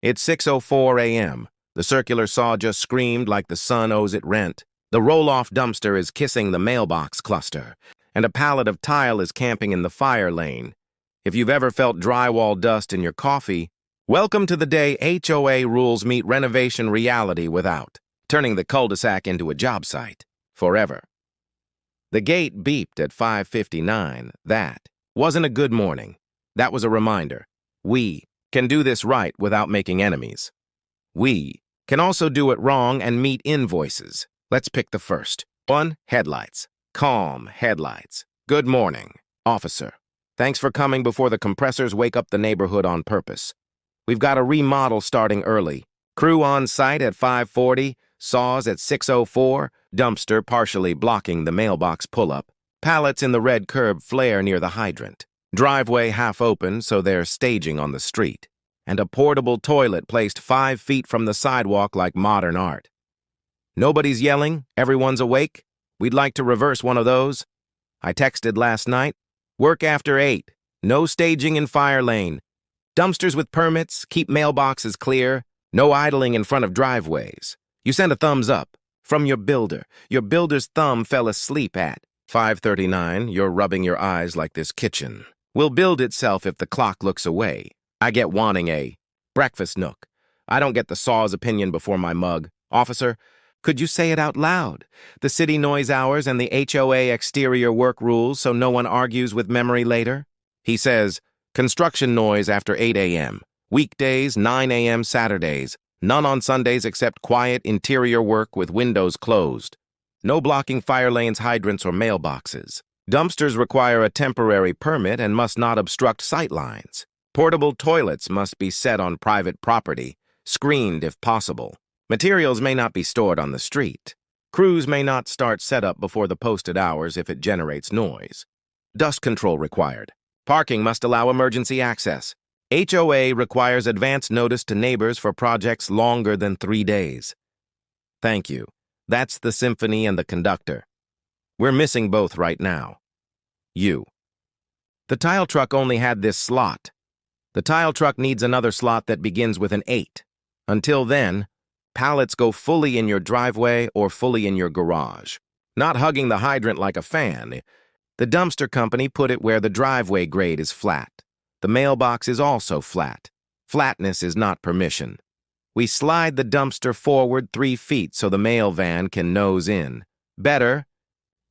It's 6:04 a.m. The circular saw just screamed like the sun owes it rent. The roll-off dumpster is kissing the mailbox cluster, and a pallet of tile is camping in the fire lane. If you've ever felt drywall dust in your coffee, welcome to the day HOA rules meet renovation reality without turning the cul-de-sac into a job site forever. The gate beeped at 5:59. That wasn't a good morning. That was a reminder. We can do this right without making enemies. We can also do it wrong and meet invoices. Let's pick the first. 1. Headlights. Calm headlights. Good morning, officer. Thanks for coming before the compressors wake up the neighborhood on purpose. We've got a remodel starting early. Crew on site at 5:40, saws at 6:04, dumpster partially blocking the mailbox pull-up, pallets in the red curb flare near the hydrant, driveway half open so they're staging on the street, and a portable toilet placed 5 feet from the sidewalk like modern art. Nobody's yelling, everyone's awake. We'd like to reverse one of those. I texted last night. Work after 8. No staging in fire lane. Dumpsters with permits, keep mailboxes clear. No idling in front of driveways. You sent a thumbs up. From your builder. Your builder's thumb fell asleep at 5:39. You're rubbing your eyes like this kitchen will build itself if the clock looks away. I get wanting a breakfast nook. I don't get the saw's opinion before my mug. Officer, could you say it out loud? The city noise hours and the HOA exterior work rules so no one argues with memory later? He says, construction noise after 8 a.m. Weekdays, 9 a.m. Saturdays. None on Sundays except quiet interior work with windows closed. No blocking fire lanes, hydrants, or mailboxes. Dumpsters require a temporary permit and must not obstruct sightlines. Portable toilets must be set on private property, screened if possible. Materials may not be stored on the street. Crews may not start setup before the posted hours if it generates noise. Dust control required. Parking must allow emergency access. HOA requires advance notice to neighbors for projects longer than 3 days. Thank you. That's the symphony and the conductor. We're missing both right now. You. The tile truck only had this slot. The tile truck needs another slot that begins with an 8. Until then, pallets go fully in your driveway or fully in your garage. Not hugging the hydrant like a fan. The dumpster company put it where the driveway grade is flat. The mailbox is also flat. Flatness is not permission. We slide the dumpster forward 3 feet so the mail van can nose in. Better,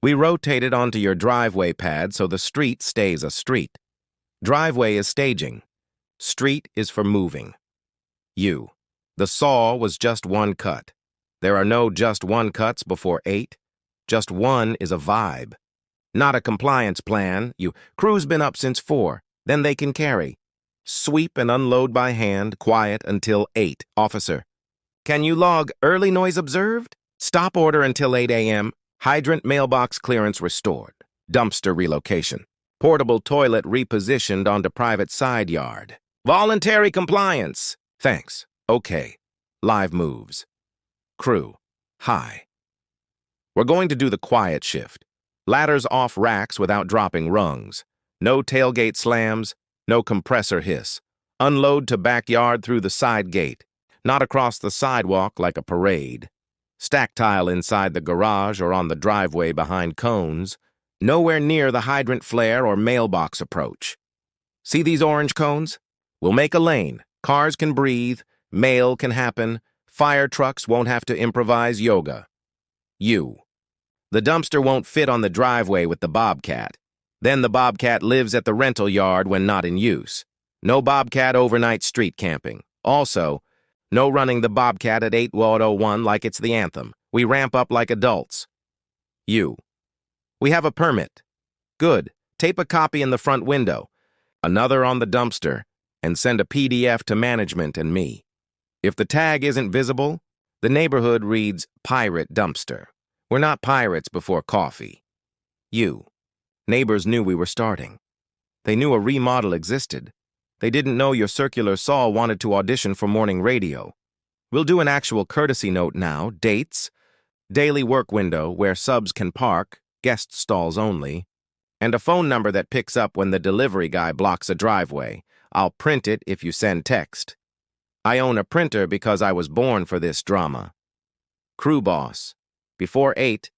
we rotate it onto your driveway pad so the street stays a street. Driveway is staging. Street is for moving. You. The saw was just one cut. There are no just one cuts before 8. Just one is a vibe. Not a compliance plan. Crew's been up since 4. Then they can carry. Sweep and unload by hand, quiet until 8. Officer. Can you log early noise observed? Stop order until 8 a.m. Hydrant mailbox clearance restored. Dumpster relocation. Portable toilet repositioned onto private side yard. Voluntary compliance. Thanks. Okay. Live moves. Crew. Hi. We're going to do the quiet shift. Ladders off racks without dropping rungs. No tailgate slams, no compressor hiss. Unload to backyard through the side gate, not across the sidewalk like a parade. Stack tile inside the garage or on the driveway behind cones. Nowhere near the hydrant flare or mailbox approach. See these orange cones? We'll make a lane. Cars can breathe, mail can happen, fire trucks won't have to improvise yoga. You. The dumpster won't fit on the driveway with the Bobcat. Then the Bobcat lives at the rental yard when not in use. No Bobcat overnight street camping. Also, no running the Bobcat at 8:01 like it's the anthem. We ramp up like adults. You. We have a permit. Good. Tape a copy in the front window. Another on the dumpster. And send a PDF to management and me. If the tag isn't visible, the neighborhood reads Pirate Dumpster. We're not pirates before coffee. You. Neighbors knew we were starting. They knew a remodel existed. They didn't know your circular saw wanted to audition for morning radio. We'll do an actual courtesy note now, dates, daily work window where subs can park, guest stalls only, and a phone number that picks up when the delivery guy blocks a driveway. I'll print it if you send text. I own a printer because I was born for this drama. Crew boss. Before 8,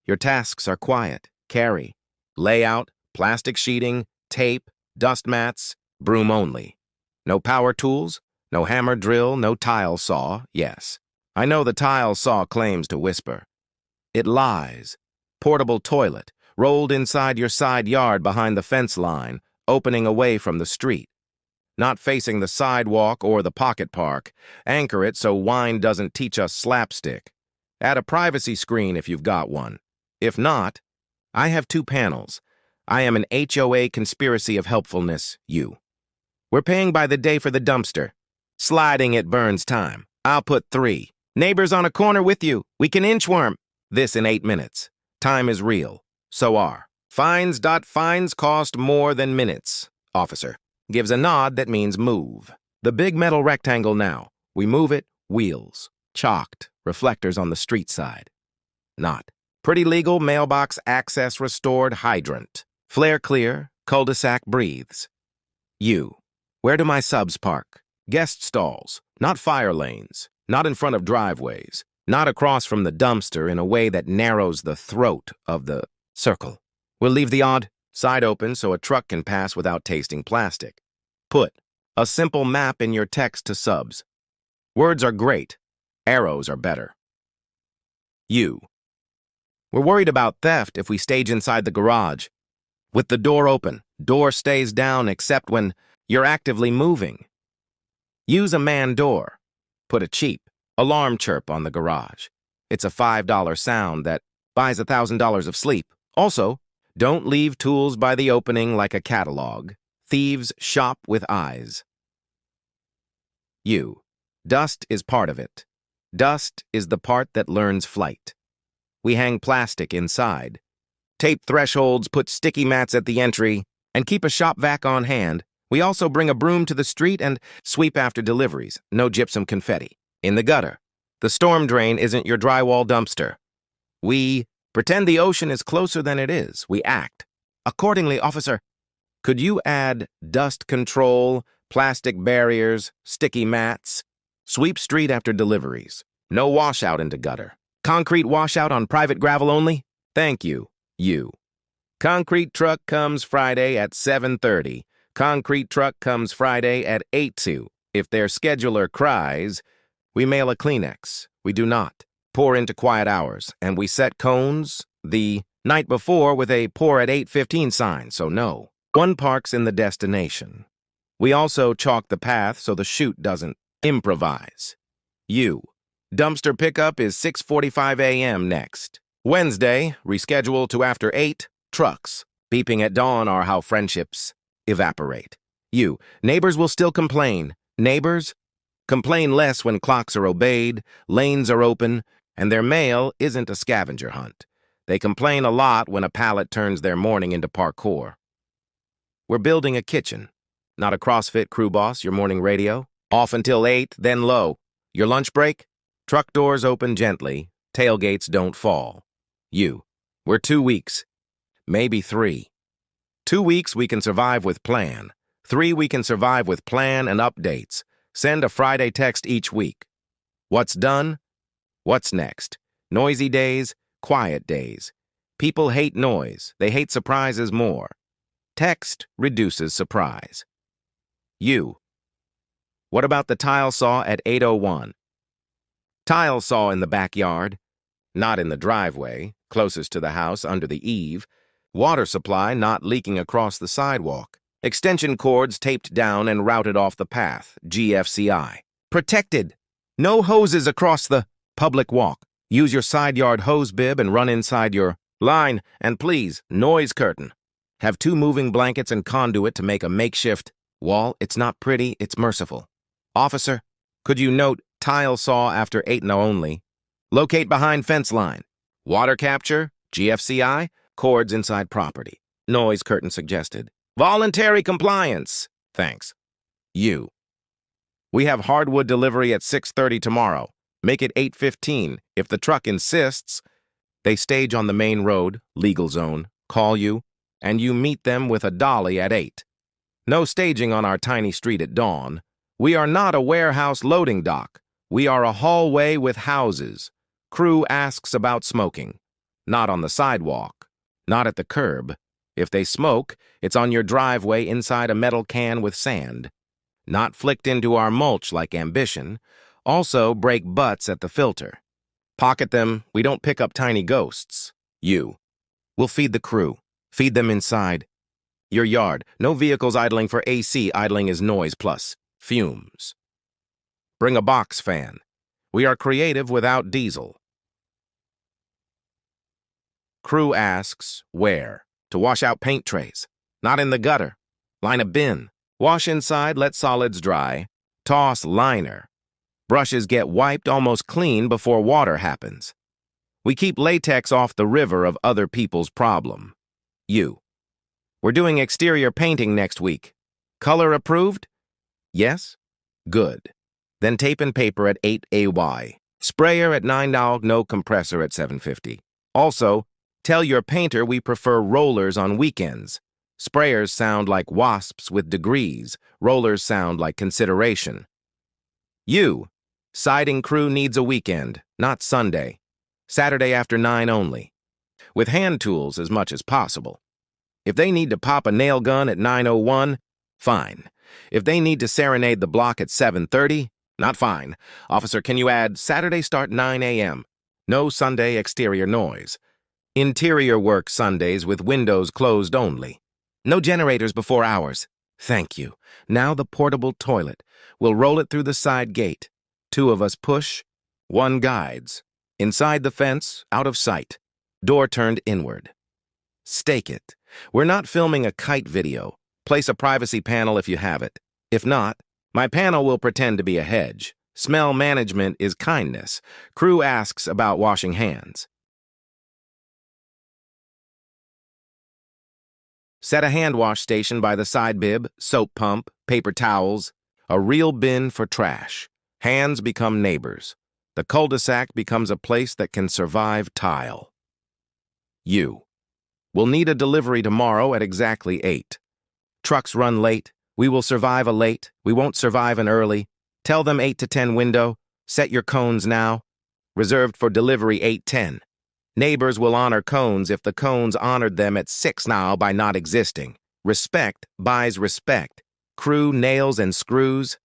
your tasks are quiet. Carry. Layout, plastic sheeting, tape, dust mats, broom only. No power tools, no hammer drill, no tile saw, yes. I know the tile saw claims to whisper. It lies. Portable toilet, rolled inside your side yard behind the fence line, opening away from the street. Not facing the sidewalk or the pocket park. Anchor it so wine doesn't teach us slapstick. Add a privacy screen if you've got one. If not, I have 2 panels. I am an HOA conspiracy of helpfulness, you. We're paying by the day for the dumpster. Sliding it burns time. I'll put 3. Neighbors on a corner with you. We can inchworm. This in 8 minutes. Time is real. So are. Fines. Fines cost more than minutes. Officer. Gives a nod that means move. The big metal rectangle now. We move it, wheels. Chalked, reflectors on the street side. Not. Pretty legal, mailbox access restored, hydrant. Flare clear, cul-de-sac breathes. You. Where do my subs park? Guest stalls, not fire lanes, not in front of driveways, not across from the dumpster in a way that narrows the throat of the circle. We'll leave the odd side open so a truck can pass without tasting plastic. Put a simple map in your text to subs. Words are great. Arrows are better. You. We're worried about theft if we stage inside the garage. With the door open, door stays down except when you're actively moving. Use a man door. Put a cheap alarm chirp on the garage. It's a $5 sound that buys $1,000 of sleep. Also, don't leave tools by the opening like a catalog. Thieves shop with eyes. You. Dust is part of it. Dust is the part that learns flight. We hang plastic inside. Tape thresholds, put sticky mats at the entry, and keep a shop vac on hand. We also bring a broom to the street and sweep after deliveries. No gypsum confetti. In the gutter. The storm drain isn't your drywall dumpster. We pretend the ocean is closer than it is. We act. Accordingly, officer, could you add dust control, plastic barriers, sticky mats? Sweep street after deliveries. No washout into gutter. Concrete washout on private gravel only? Thank you. You. Concrete truck comes Friday at 7:30. Concrete truck comes Friday at 8:02. If their scheduler cries, we mail a Kleenex. We do not. Pour into quiet hours, and we set cones the night before with a pour at 8:15 sign, so no. One parks in the destination. We also chalk the path so the chute doesn't improvise. You. Dumpster pickup is 6:45 a.m. next. Wednesday, reschedule to after 8. Trucks. Beeping at dawn are how friendships evaporate. You. Neighbors will still complain. Neighbors complain less when clocks are obeyed, lanes are open, and their mail isn't a scavenger hunt. They complain a lot when a pallet turns their morning into parkour. We're building a kitchen. Not a CrossFit crew boss, your morning radio. Off until 8, then low. Your lunch break? Truck doors open gently. Tailgates don't fall. You. We're 2 weeks. Maybe 3. 2 weeks we can survive with plan. 3 we can survive with plan and updates. Send a Friday text each week. What's done? What's next? Noisy days, quiet days. People hate noise. They hate surprises more. Text reduces surprise. You. What about the tile saw at 8:01? Tile saw in the backyard. Not in the driveway, closest to the house under the eave. Water supply not leaking across the sidewalk. Extension cords taped down and routed off the path. GFCI. Protected. No hoses across the public walk. Use your side yard hose bib and run inside your line. And please, noise curtain. Have 2 moving blankets and conduit to make a makeshift wall. It's not pretty, it's merciful. Officer, could you note tile saw after 8 no only? Locate behind fence line. Water capture, GFCI, cords inside property. Noise curtain suggested. Voluntary compliance. Thanks. You. We have hardwood delivery at 6:30 tomorrow. Make it 8:15. If the truck insists, they stage on the main road, legal zone, call you, and you meet them with a dolly at 8. No staging on our tiny street at dawn. We are not a warehouse loading dock. We are a hallway with houses. Crew asks about smoking. Not on the sidewalk. Not at the curb. If they smoke, it's on your driveway inside a metal can with sand. Not flicked into our mulch like ambition. Also break butts at the filter. Pocket them, we don't pick up tiny ghosts. You. We'll feed the crew. Feed them inside. Your yard. No vehicles idling for AC. Idling is noise plus fumes. Bring a box fan. We are creative without diesel. Crew asks, where? To wash out paint trays. Not in the gutter. Line a bin. Wash inside, let solids dry. Toss liner. Brushes get wiped almost clean before water happens. We keep latex off the river of other people's problem. You. We're doing exterior painting next week. Color approved? Yes? Good. Then tape and paper at 8 AY. Sprayer at $9, no compressor at $7.50. Also, tell your painter we prefer rollers on weekends. Sprayers sound like wasps with degrees. Rollers sound like consideration. You. Siding crew needs a weekend, not Sunday. Saturday after 9 only. With hand tools as much as possible. If they need to pop a nail gun at 9:01, fine. If they need to serenade the block at 7:30, not fine. Officer, can you add Saturday start 9 a.m.? No Sunday exterior noise. Interior work Sundays with windows closed only. No generators before hours. Thank you. Now the portable toilet. We'll roll it through the side gate. 2 of us push, 1 guides. Inside the fence, out of sight. Door turned inward. Stake it. We're not filming a kite video. Place a privacy panel if you have it. If not, my panel will pretend to be a hedge. Smell management is kindness. Crew asks about washing hands. Set a hand wash station by the side bib, soap pump, paper towels, a real bin for trash. Hands become neighbors. The cul-de-sac becomes a place that can survive tile. You. We'll need a delivery tomorrow at exactly 8. Trucks run late. We will survive a late. We won't survive an early. Tell them 8 to 10 window. Set your cones now. Reserved for delivery 8:10. Neighbors will honor cones if the cones honored them at 6 now by not existing. Respect buys respect. Crew nails and screws.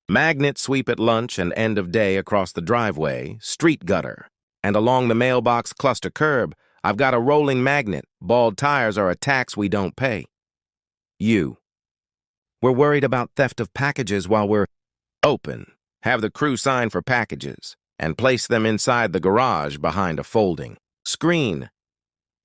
Magnet sweep at lunch and end of day across the driveway, street gutter. And along the mailbox cluster curb, I've got a rolling magnet. Bald tires are a tax we don't pay. You. We're worried about theft of packages while we're open. Have the crew sign for packages and place them inside the garage behind a folding screen.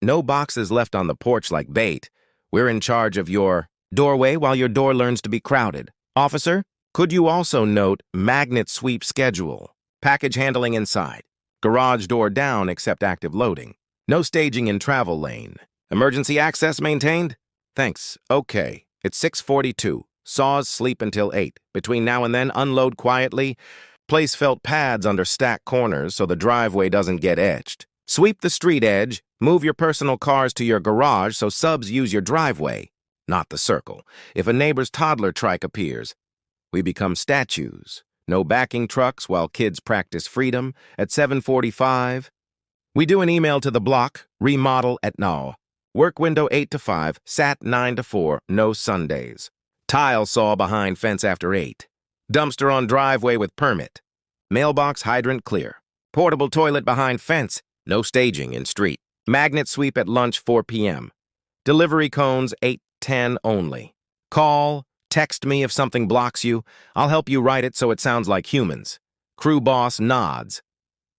No boxes left on the porch like bait. We're in charge of your doorway while your door learns to be crowded. Officer, could you also note magnet sweep schedule? Package handling inside. Garage door down except active loading. No staging in travel lane. Emergency access maintained? Thanks. Okay. It's 6:42. Saws sleep until 8. Between now and then, unload quietly. Place felt pads under stacked corners so the driveway doesn't get etched. Sweep the street edge. Move your personal cars to your garage so subs use your driveway, not the circle. If a neighbor's toddler trike appears, we become statues. No backing trucks while kids practice freedom. At 7:45, we do an email to the block, remodel at now. Work window 8 to 5, sat 9 to 4, no Sundays. Tile saw behind fence after 8. Dumpster on driveway with permit. Mailbox hydrant clear. Portable toilet behind fence, no staging in street. Magnet sweep at lunch 4 p.m. Delivery cones 8:10 only. Call, text me if something blocks you. I'll help you write it so it sounds like humans. Crew boss nods.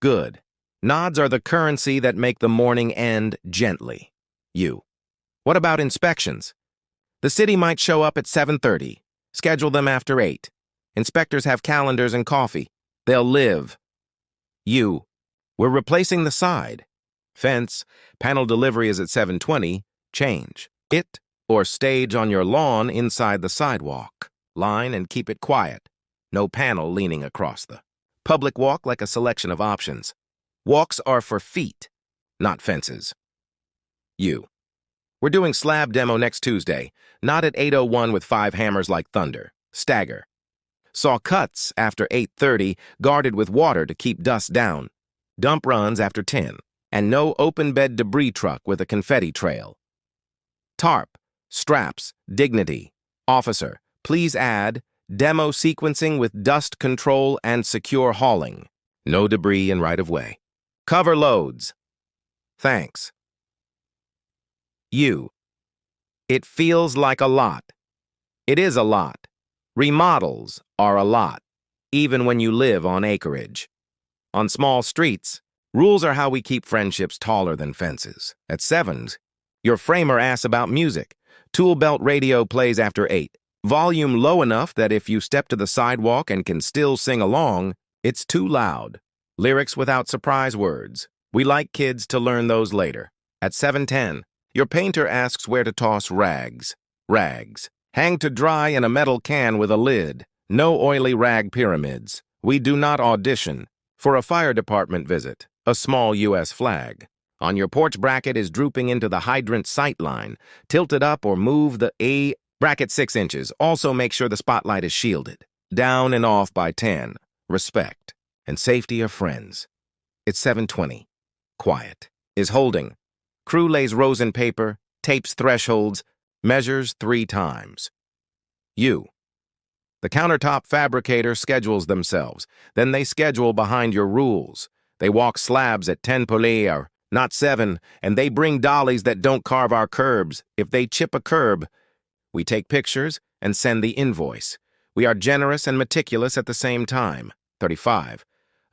Good. Nods are the currency that make the morning end gently. You. What about inspections? The city might show up at 7:30. Schedule them after 8. Inspectors have calendars and coffee. They'll live. You. We're replacing the side. Fence. Panel delivery is at 7:20. Change. It or stage on your lawn inside the sidewalk. Line and keep it quiet. No panel leaning across the public walk like a selection of options. Walks are for feet, not fences. You. We're doing slab demo next Tuesday, not at 8:01 with 5 hammers like thunder. Stagger. Saw cuts after 8:30, guarded with water to keep dust down. Dump runs after 10, and no open bed debris truck with a confetti trail. Tarp, straps, dignity. Officer, please add demo sequencing with dust control and secure hauling. No debris in right-of-way. Cover loads. Thanks. You. It feels like a lot. It is a lot. Remodels are a lot, even when you live on acreage. On small streets, rules are how we keep friendships taller than fences. At 7s, your framer asks about music. Tool belt radio plays after 8. Volume low enough that if you step to the sidewalk and can still sing along, it's too loud. Lyrics without surprise words. We like kids to learn those later. At 7:10, your painter asks where to toss rags. Rags. Hang to dry in a metal can with a lid. No oily rag pyramids. We do not audition. For a fire department visit, a small U.S. flag. On your porch bracket is drooping into the hydrant sight line. Tilt it up or move the A bracket 6 inches. Also make sure the spotlight is shielded. Down and off by 10. Respect. And safety are friends. It's 7:20. Quiet. Is holding. Crew lays rows in paper, tapes thresholds, measures 3 times. You. The countertop fabricator schedules themselves. Then they schedule behind your rules. They walk slabs at 10 polier, not 7, and they bring dollies that don't carve our curbs. If they chip a curb, we take pictures and send the invoice. We are generous and meticulous at the same time. 35.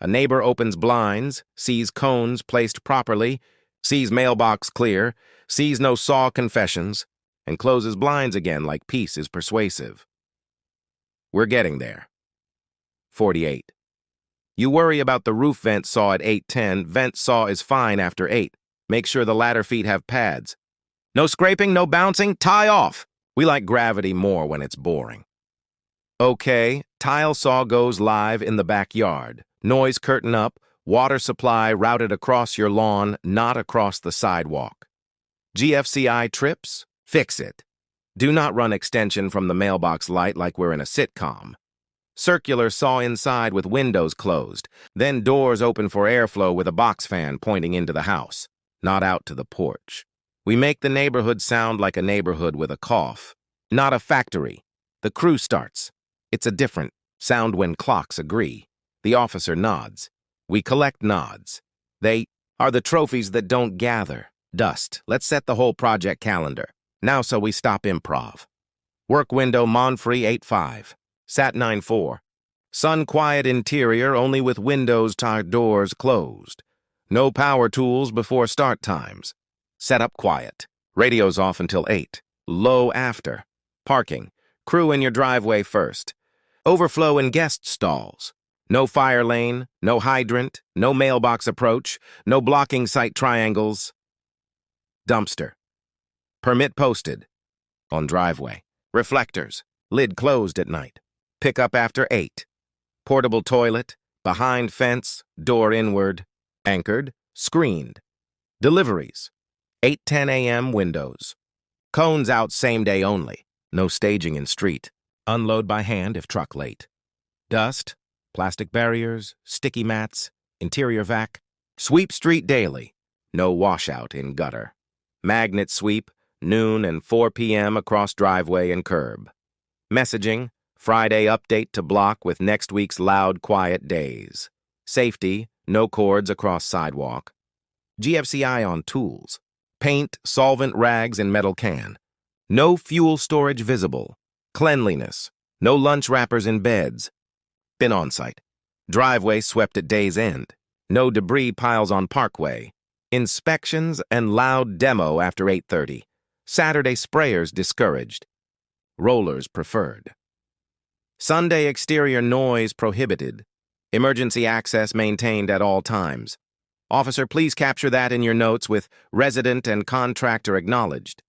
A neighbor opens blinds, sees cones placed properly, sees mailbox clear, sees no saw confessions, and closes blinds again like peace is persuasive. We're getting there. 48. You worry about the roof vent saw at 8:10. Vent saw is fine after 8. Make sure the ladder feet have pads. No scraping, no bouncing, tie off. We like gravity more when it's boring. Okay, tile saw goes live in the backyard. Noise curtain up, water supply routed across your lawn, not across the sidewalk. GFCI trips? Fix it. Do not run extension from the mailbox light like we're in a sitcom. Circular saw inside with windows closed, then doors open for airflow with a box fan pointing into the house, not out to the porch. We make the neighborhood sound like a neighborhood with a cough, not a factory. The crew starts. It's a different sound when clocks agree. The officer nods. We collect nods. They are the trophies that don't gather. Dust. Let's set the whole project calendar. Now so we stop improv. Work window Monfrey 8-5. Sat 9-4. Sun quiet interior only with windows doors closed. No power tools before start times. Set up quiet. Radios off until 8. Low after. Parking. Crew in your driveway first. Overflow in guest stalls. No fire lane, no hydrant, no mailbox approach, no blocking site triangles. Dumpster. Permit posted. On driveway. Reflectors. Lid closed at night. Pick up after 8. Portable toilet. Behind fence. Door inward. Anchored. Screened. Deliveries. 8:10 a.m. windows. Cones out same day only. No staging in street. Unload by hand if truck late. Dust. Plastic barriers. Sticky mats. Interior vac. Sweep street daily. No washout in gutter. Magnet sweep. Noon and 4 p.m. across driveway and curb. Messaging. Friday update to block with next week's loud, quiet days. Safety. No cords across sidewalk. GFCI on tools. Paint, solvent rags in metal can. No fuel storage visible. Cleanliness. No lunch wrappers in beds. Been on site. Driveway swept at day's end. No debris piles on parkway. Inspections and loud demo after 8:30. Saturday sprayers discouraged. Rollers preferred. Sunday exterior noise prohibited. Emergency access maintained at all times. Officer, please capture that in your notes with resident and contractor acknowledged.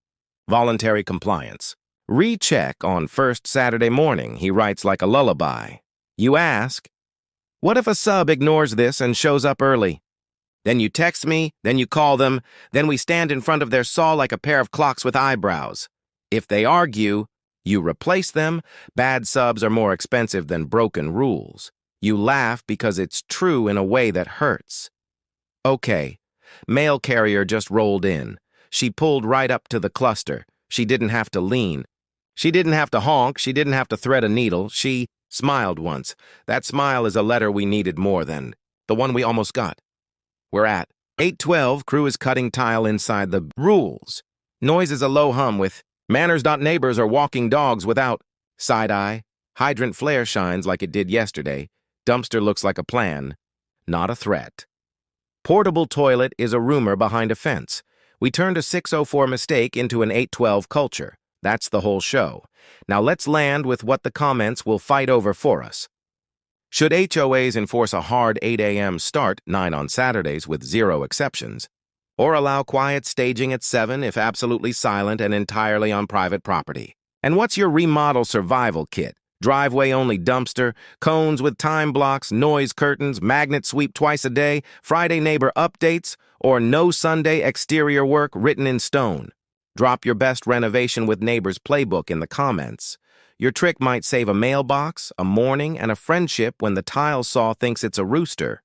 Voluntary compliance. Recheck on first Saturday morning, he writes like a lullaby. You ask, what if a sub ignores this and shows up early? Then you text me, then you call them, then we stand in front of their saw like a pair of clocks with eyebrows. If they argue, You replace them, bad subs are more expensive than broken rules. You laugh because it's true in a way that hurts. Okay, mail carrier just rolled in. She pulled right up to the cluster. She didn't have to lean. She didn't have to honk. She didn't have to thread a needle. She smiled once. That smile is a letter we needed more than the one we almost got. We're at 812. Crew is cutting tile inside the rules. Noise is a low hum with manners.neighbors are walking dogs without side-eye. Hydrant flare shines like it did yesterday. Dumpster looks like a plan, not a threat. Portable toilet is a rumor behind a fence. We turned a 604 mistake into an 812 culture. That's the whole show. Now let's land with what the comments will fight over for us. Should HOAs enforce a hard 8 a.m. start, 9 on Saturdays with 0 exceptions, or allow quiet staging at 7 if absolutely silent and entirely on private property? And what's your remodel survival kit? Driveway-only dumpster, cones with time blocks, noise curtains, magnet sweep twice a day, Friday neighbor updates, or no Sunday exterior work written in stone? Drop your best renovation with neighbor's playbook in the comments. Your trick might save a mailbox, a morning, and a friendship when the tile saw thinks it's a rooster.